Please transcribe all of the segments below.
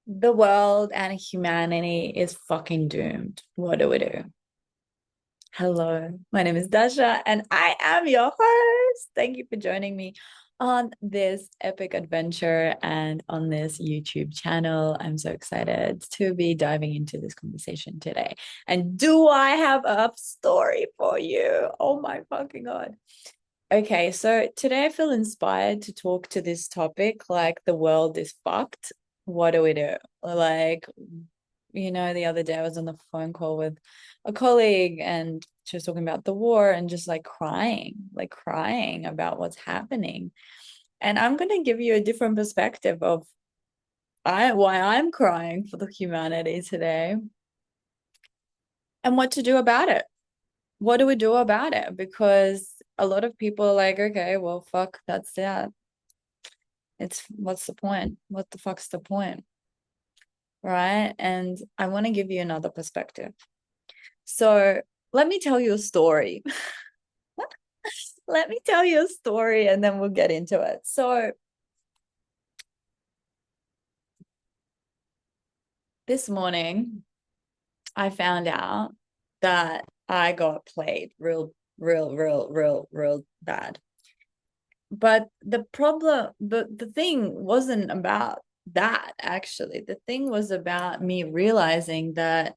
The world and humanity is fucking doomed. What do we do? Hello, my name is Dasha, and I am your host. Thank you for joining me on this epic adventure and on this YouTube channel. I'm so excited to be diving into this conversation today. And do I have a story for you? Oh my fucking God. Okay, so today I feel inspired to talk to this topic like the world is fucked. What do we do? Like, the other day I was on the phone call with a colleague and she was talking about the war and just like crying about what's happening. And I'm going to give you a different perspective of why I'm crying for the humanity today and what to do about it. What do we do about it? Because a lot of people are like, okay, well, fuck, that's that. It's what's the point? What the fuck's the point? Right? And I want to give you another perspective. So let me tell you a story. Let me tell you a story and then we'll get into it. So this morning, I found out that I got played real bad. But the thing wasn't about that actually. The thing was about me realizing that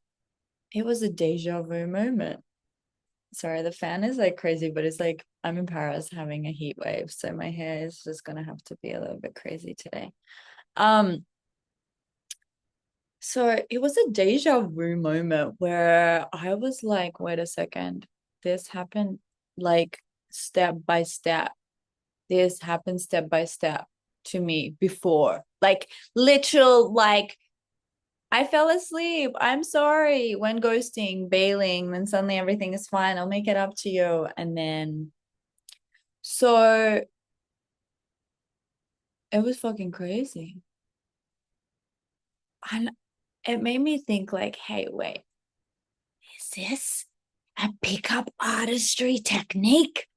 it was a deja vu moment. Sorry, the fan is like crazy, but it's like I'm in Paris having a heat wave, so my hair is just gonna have to be a little bit crazy today. Um, so it was a deja vu moment where I was like, wait a second, this happened like step by step. This happened step by step to me before. Like literal, like I fell asleep. I'm sorry. When ghosting, bailing, then suddenly everything is fine. I'll make it up to you. And then so it was fucking crazy. And it made me think like, hey, wait, is this a pickup artistry technique?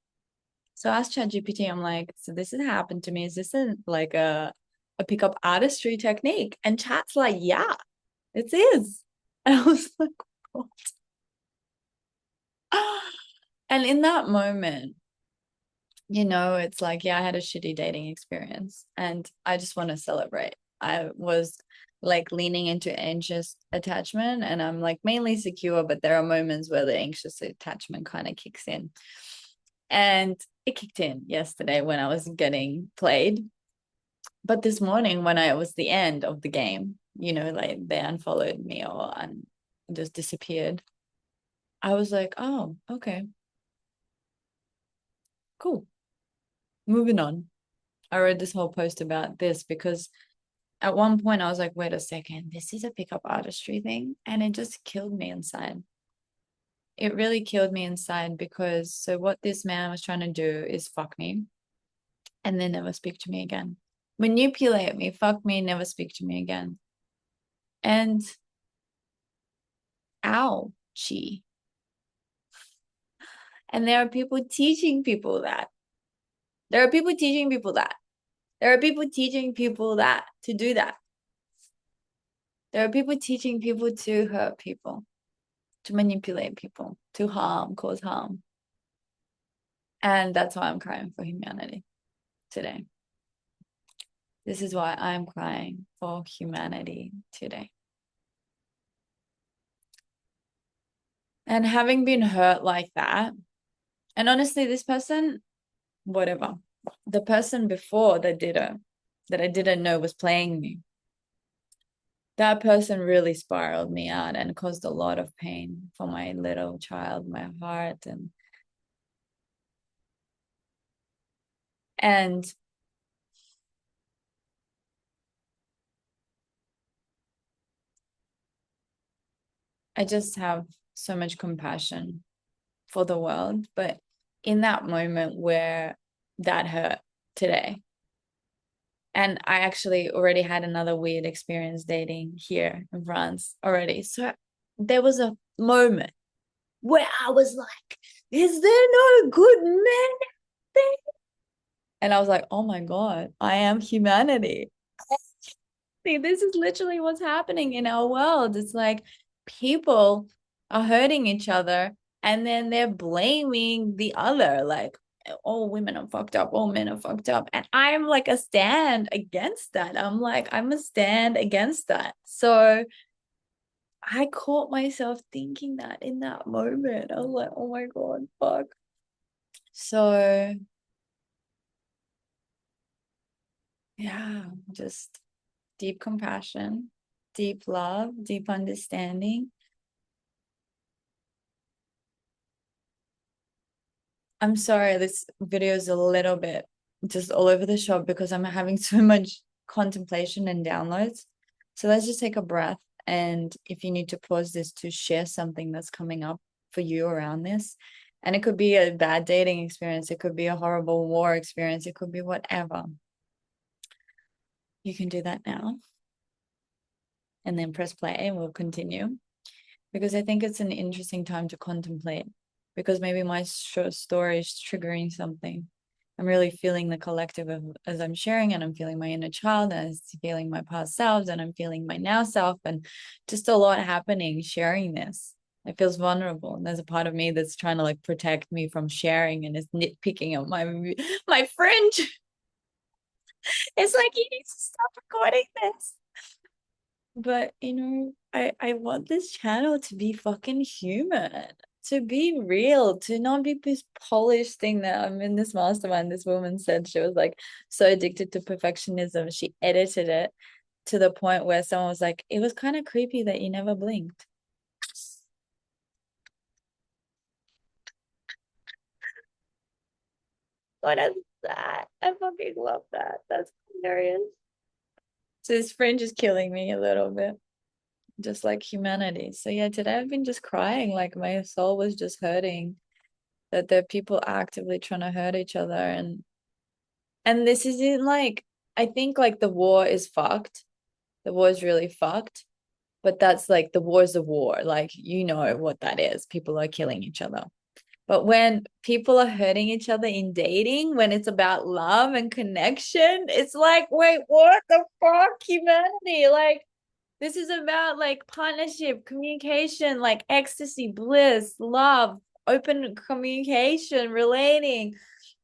So I asked ChatGPT, I'm like, so this has happened to me. Is this like a pickup artistry technique? And chat's like, yeah, it is. And I was like, what? And in that moment, it's like, yeah, I had a shitty dating experience and I just want to celebrate. I was like leaning into anxious attachment and I'm like mainly secure, but there are moments where the anxious attachment kind of kicks in. And it kicked in yesterday when I was getting played. But this morning, when I was the end of the game, like they unfollowed me or just disappeared, I was like, oh, okay, cool. Moving on. I wrote this whole post about this because at one point I was like, wait a second, this is a pickup artistry thing. And it just killed me inside. It really killed me inside because so what this man was trying to do is fuck me and then never speak to me again. Manipulate me, fuck me, never speak to me again. And ouchie. And there are people teaching people that. There are people teaching people that. There are people teaching people that to do that. There are people teaching people to hurt people, to manipulate people, to harm, cause harm. And that's why I'm crying for humanity today. This is why I'm crying for humanity today. And having been hurt like that, and honestly, this person, whatever, the person before that did it, that I didn't know was playing me, that person really spiraled me out and caused a lot of pain for my little child, my heart, and I just have so much compassion for the world. But in that moment where that hurt today, and I actually already had another weird experience dating here in France already. So there was a moment where I was like, is there no good men there? And I was like, oh my God, I am humanity. me. This is literally what's happening in our world. It's like people are hurting each other and then they're blaming the other, like, all women are fucked up, all men are fucked up. And I'm like a stand against that. I'm like, I'm a stand against that. So I caught myself thinking that in that moment. I was like, oh my God, fuck. So yeah, just deep compassion, deep love, deep understanding. I'm sorry, this video is a little bit just all over the shop because I'm having so much contemplation and downloads. So let's just take a breath. And if you need to pause this to share something that's coming up for you around this, and it could be a bad dating experience, it could be a horrible war experience, it could be whatever. You can do that now and then press play and we'll continue. Because I think it's an interesting time to contemplate because maybe my short story is triggering something. I'm really feeling the collective of as I'm sharing, and I'm feeling my inner child, and I'm feeling my past selves, and I'm feeling my now self, and just a lot happening sharing this. It feels vulnerable, and there's a part of me that's trying to like protect me from sharing and is nitpicking at my fringe. It's like you need to stop recording this. But I want this channel to be fucking human, to be real, to not be this polished thing that I'm in this mastermind. This woman said she was like so addicted to perfectionism. She edited it to the point where someone was like, it was kind of creepy that you never blinked. What is that? I fucking love that. That's hilarious. So this fringe is killing me a little bit, just like humanity. So yeah, today I've been just crying, like my soul was just hurting that there are people actively trying to hurt each other, and this isn't like, I think like the war is fucked. The war is really fucked, but that's like the war is a war, like you know what that is. People are killing each other. But when people are hurting each other in dating, when it's about love and connection, it's like, wait, what the fuck, humanity? Like, this is about like partnership, communication, like ecstasy, bliss, love, open communication, relating,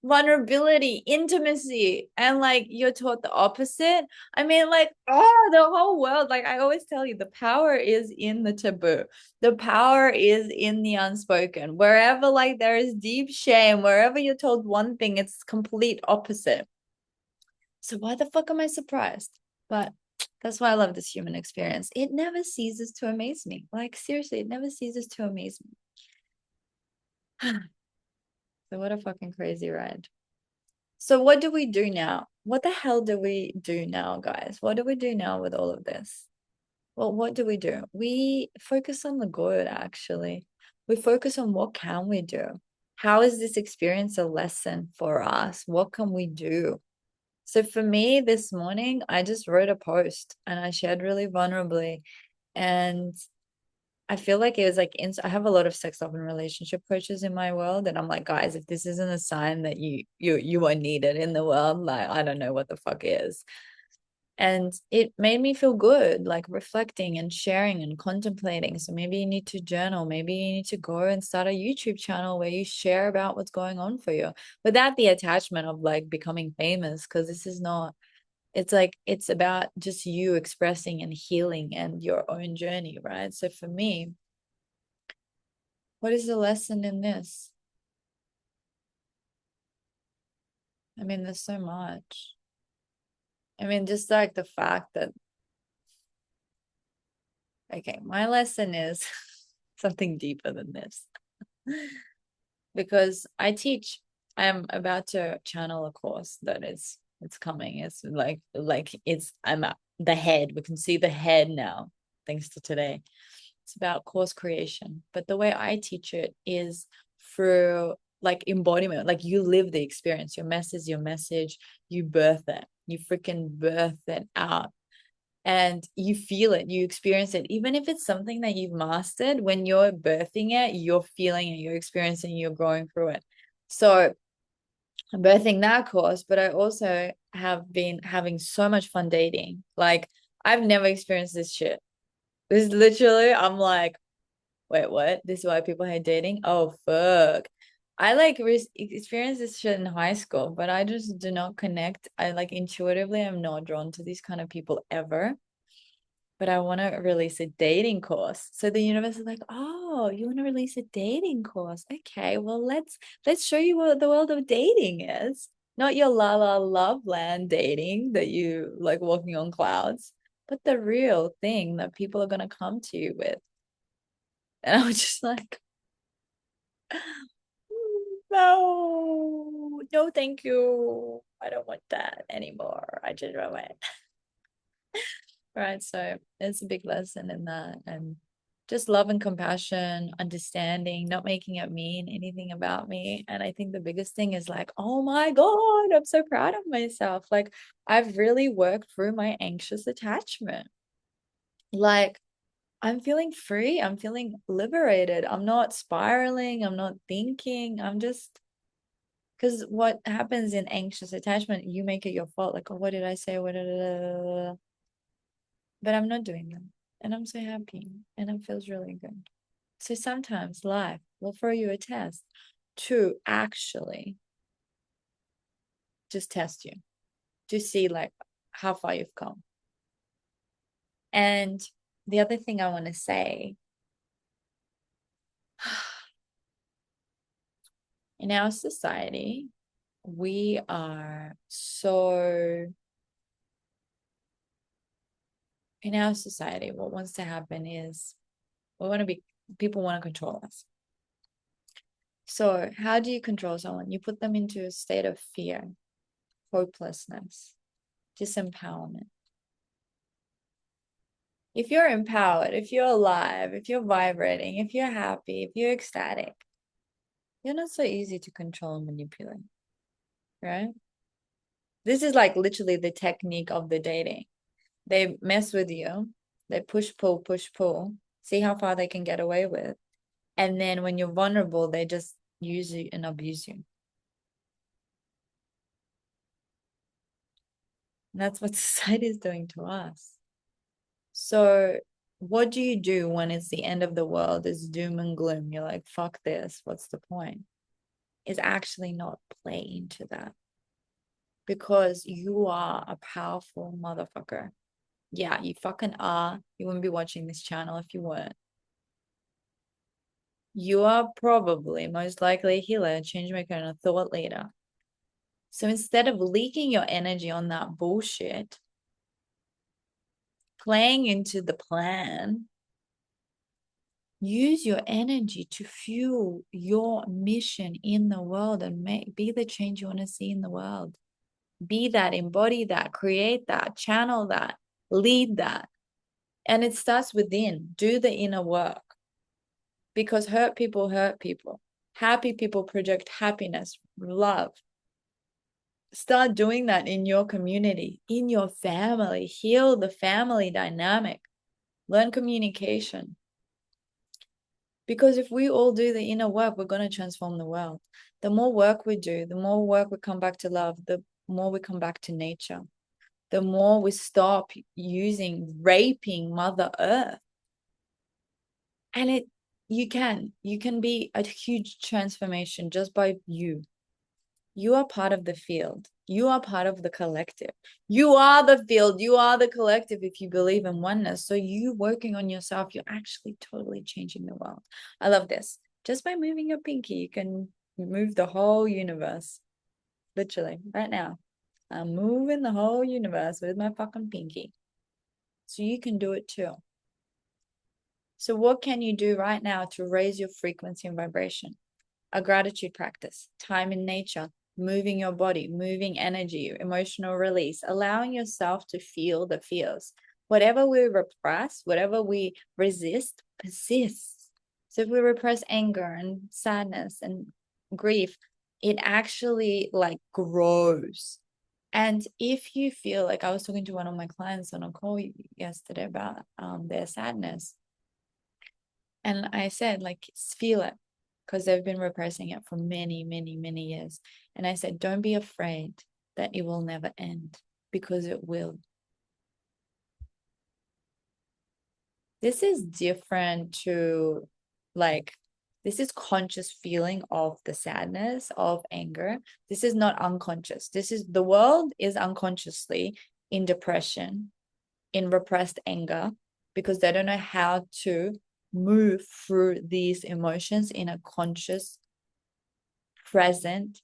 vulnerability, intimacy. And like you're taught the opposite. I mean, like, oh, the whole world. Like I always tell you, the power is in the taboo. The power is in the unspoken. Wherever like there is deep shame, wherever you're told one thing, it's complete opposite. So why the fuck am I surprised? But that's why I love this human experience. It never ceases to amaze me. Like seriously, it never ceases to amaze me. So what a fucking crazy ride. So what do we do now? What the hell do we do now, guys? What do we do now with all of this? Well, what do? We focus on the good, actually. We focus on what can we do? How is this experience a lesson for us? What can we do? So for me this morning, I just wrote a post and I shared really vulnerably. And I feel like it was like I have a lot of sex love and relationship coaches in my world, and I'm like, guys, if this isn't a sign that you are needed in the world, like I don't know what the fuck is. And it made me feel good, like reflecting and sharing and contemplating. So maybe you need to journal, maybe you need to go and start a YouTube channel where you share about what's going on for you without the attachment of like becoming famous, because this is not, it's like it's about just you expressing and healing and your own journey, right? So for me, what is the lesson in this? I mean, there's so much. I mean, just like the fact that, okay, my lesson is something deeper than this. Because I teach, I'm about to channel a course that is, it's coming. It's like it's, I'm at the head. We can see the head now, thanks to today. It's about course creation. But the way I teach it is through like embodiment, like you live the experience. Your message, you birth it. You freaking birth it out. And you feel it, you experience it. Even if it's something that you've mastered, when you're birthing it, you're feeling it, you're experiencing, you're going through it. So I'm birthing that course, but I also have been having so much fun dating. Like I've never experienced this shit. This is literally, I'm like, wait, what? This is why people hate dating? Oh, fuck. I like experienced this shit in high school, but I just do not connect. I like intuitively, I'm not drawn to these kind of people ever. But I want to release a dating course. So the universe is like, oh, you want to release a dating course? Okay, well, let's show you what the world of dating is. Not your la la love land dating that you like walking on clouds, but the real thing that people are gonna come to you with. And I was just like, no, no, thank you. I don't want that anymore. I just want it. Right. So it's a big lesson in that. And just love and compassion, understanding, not making it mean anything about me. And I think the biggest thing is like, oh my God, I'm so proud of myself. Like, I've really worked through my anxious attachment. Like, I'm feeling free. I'm feeling liberated. I'm not spiraling. I'm not thinking. I'm just, because what happens in anxious attachment, you make it your fault. Like, oh, what did I say? What did I... But I'm not doing that. And I'm so happy. And it feels really good. So sometimes life will throw you a test to actually just test you, to see like how far you've come. And the other thing I want to say, in our society, we are so, in our society, what wants to happen is people want to control us. So how do you control someone? You put them into a state of fear, hopelessness, disempowerment. If you're empowered, if you're alive, if you're vibrating, if you're happy, if you're ecstatic, you're not so easy to control and manipulate, right? This is like literally the technique of the dating. They mess with you, they push, pull, see how far they can get away with. And then when you're vulnerable, they just use you and abuse you. And that's what society is doing to us. So what do you do when it's the end of the world? It's doom and gloom. You're like, fuck this. What's the point? Is actually not play into that, because you are a powerful motherfucker. Yeah, you fucking are. You wouldn't be watching this channel if you weren't. You are probably most likely a healer, a change maker, and a thought leader. So instead of leaking your energy on that bullshit, playing into the plan, use your energy to fuel your mission in the world and be the change you want to see in the world. Be that, embody that, create that, channel that, lead that. And it starts within. Do the inner work, because hurt people hurt people. Happy people project happiness, love. Start doing that in your community, in your family. Heal the family dynamic. Learn communication. Because if we all do the inner work, we're going to transform the world. The more work we do, the more work we come back to love, the more we come back to nature, the more we stop raping Mother Earth. And you can be a huge transformation just by you. You are part of the field. You are part of the collective. You are the field. You are the collective if you believe in oneness. So you working on yourself, you're actually totally changing the world. I love this. Just by moving your pinky, you can move the whole universe. Literally, right now. I'm moving the whole universe with my fucking pinky. So you can do it too. So what can you do right now to raise your frequency and vibration? A gratitude practice, time in nature, moving your body, moving energy, emotional release, allowing yourself to feel the feels. Whatever we repress, whatever we resist, persists. So if we repress anger and sadness and grief, it actually like grows. And if you feel like, I was talking to one of my clients on a call yesterday about their sadness. And I said, like, feel it, because they've been repressing it for many, many, many years. And I said, don't be afraid that it will never end, because it will. this is different to like, this is conscious feeling of the sadness, of anger. This is not unconscious. This is, the world is unconsciously in depression, in repressed anger, because they don't know how to move through these emotions in a conscious, present,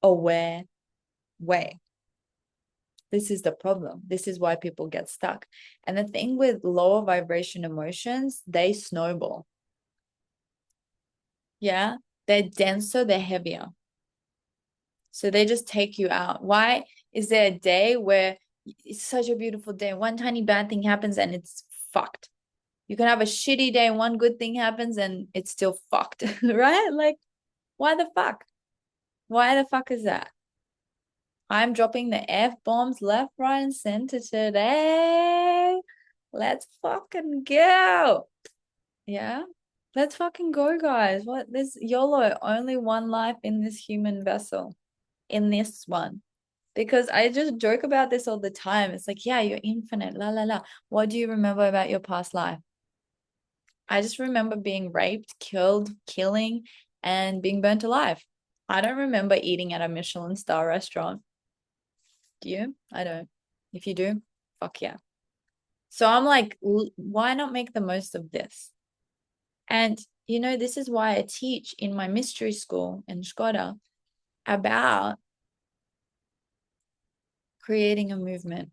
aware way. This is the problem. This is why people get stuck. And the thing with lower vibration emotions, they snowball. Yeah. They're denser, they're heavier. So they just take you out. Why is there a day where it's such a beautiful day? One tiny bad thing happens and it's fucked. You can have a shitty day, one good thing happens and it's still fucked, right? Like, why the fuck? Why the fuck is that? I'm dropping the F bombs left, right, and center today. Let's fucking go. Yeah. Let's fucking go, guys. What, this YOLO, only one life in this human vessel, in this one. Because I just joke about this all the time. It's like, yeah, you're infinite, la la la. What do you remember about your past life? I just remember being raped, killed, killing, and being burnt alive. I don't remember eating at a Michelin star restaurant. Do you? I don't. If you do, fuck yeah. So I'm like, why not make the most of this? And, this is why I teach in my mystery school in Skoda about creating a movement,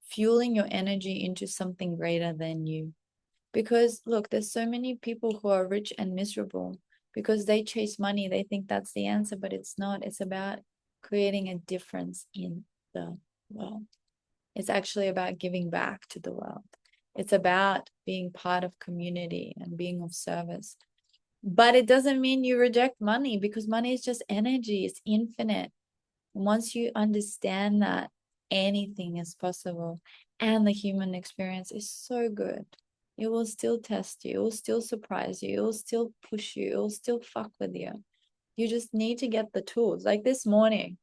fueling your energy into something greater than you. Because look, there's so many people who are rich and miserable because they chase money. They think that's the answer, but it's not. It's about creating a difference in the world. It's actually about giving back to the world. It's about being part of community and being of service. But it doesn't mean you reject money, because money is just energy. It's infinite. Once you understand that, anything is possible. And the human experience is so good. It will still test you. It will still surprise you. It will still push you. It will still fuck with you. You just need to get the tools. Like this morning,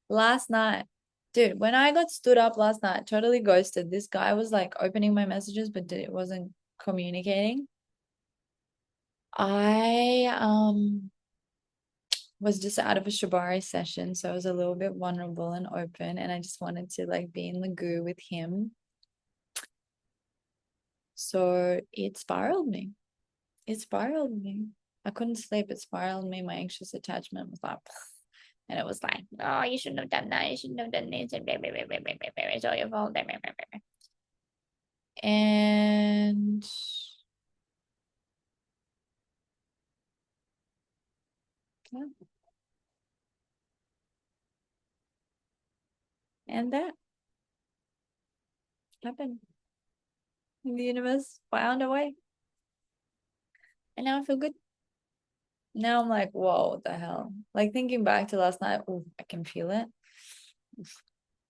last night, dude, when I got stood up last night, totally ghosted. This guy was like opening my messages, but it wasn't communicating. I was just out of a shibari session, so I was a little bit vulnerable and open, and I just wanted to like be in the goo with him. So it spiraled me. It spiraled me. I couldn't sleep. It spiraled me. My anxious attachment was like, and it was like, oh, you shouldn't have done that. You shouldn't have done this. And it's all your fault. And yeah, and that happened. The universe found a way. And now I feel good. Now I'm like, whoa, what the hell? Like thinking back to last night, oh, I can feel it.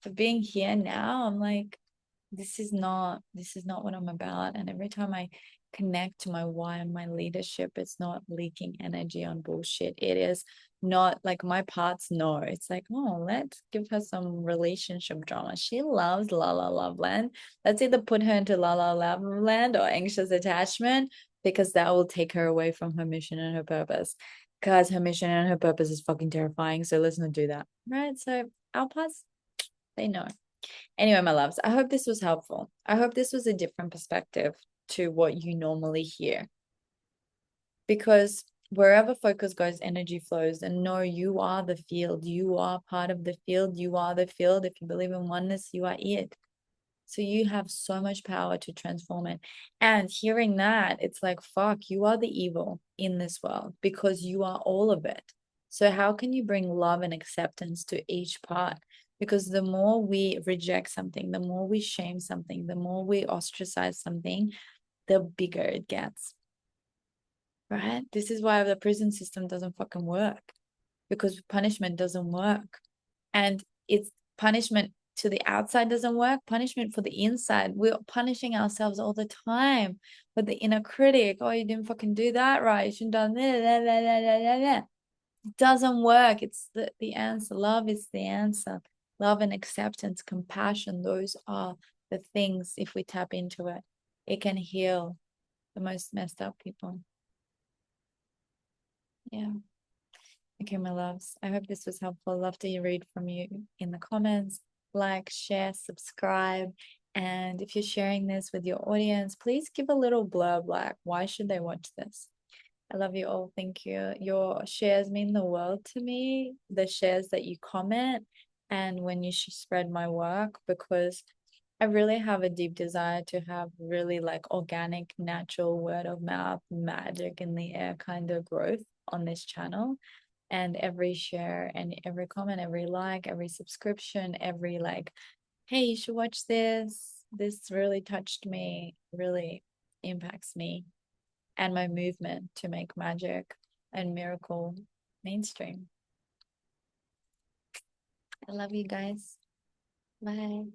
But being here now, I'm like, this is not what I'm about. And every time I connect to my why and my leadership, it's not leaking energy on bullshit. It is not like my parts know. It's like, oh, let's give her some relationship drama. She loves La La Love Land. Let's either put her into La La Love Land or anxious attachment, because that will take her away from her mission and her purpose. Because her mission and her purpose is fucking terrifying. So let's not do that. Right. So our parts, they know. Anyway, my loves, I hope this was helpful. I hope this was a different perspective to what you normally hear. Because wherever focus goes, energy flows. And no, you are the field. You are part of the field. You are the field. If you believe in oneness, you are it. So you have so much power to transform it. And hearing that, it's like, fuck, you are the evil in this world because you are all of it. So how can you bring love and acceptance to each part? Because the more we reject something, the more we shame something, the more we ostracize something, the bigger it gets. Right? This is why the prison system doesn't fucking work, because punishment doesn't work. And it's punishment to the outside doesn't work, punishment for the inside. We're punishing ourselves all the time with the inner critic. Oh, you didn't fucking do that right. You shouldn't have done that. It doesn't work. It's the answer. Love is the answer. Love and acceptance, compassion, those are the things if we tap into it. It can heal the most messed up people. Yeah. Okay, my loves. I hope this was helpful. Love to read from you in the comments. Like, share, subscribe. And if you're sharing this with your audience, please give a little blurb like, why should they watch this? I love you all. Thank you. Your shares mean the world to me. The shares that you comment and when you spread my work, because I really have a deep desire to have really like organic, natural word of mouth, magic in the air kind of growth on this channel. And every share and every comment, every like, every subscription, every like, hey, you should watch this. This really touched me, really impacts me and my movement to make magic and miracle mainstream. I love you guys. Bye.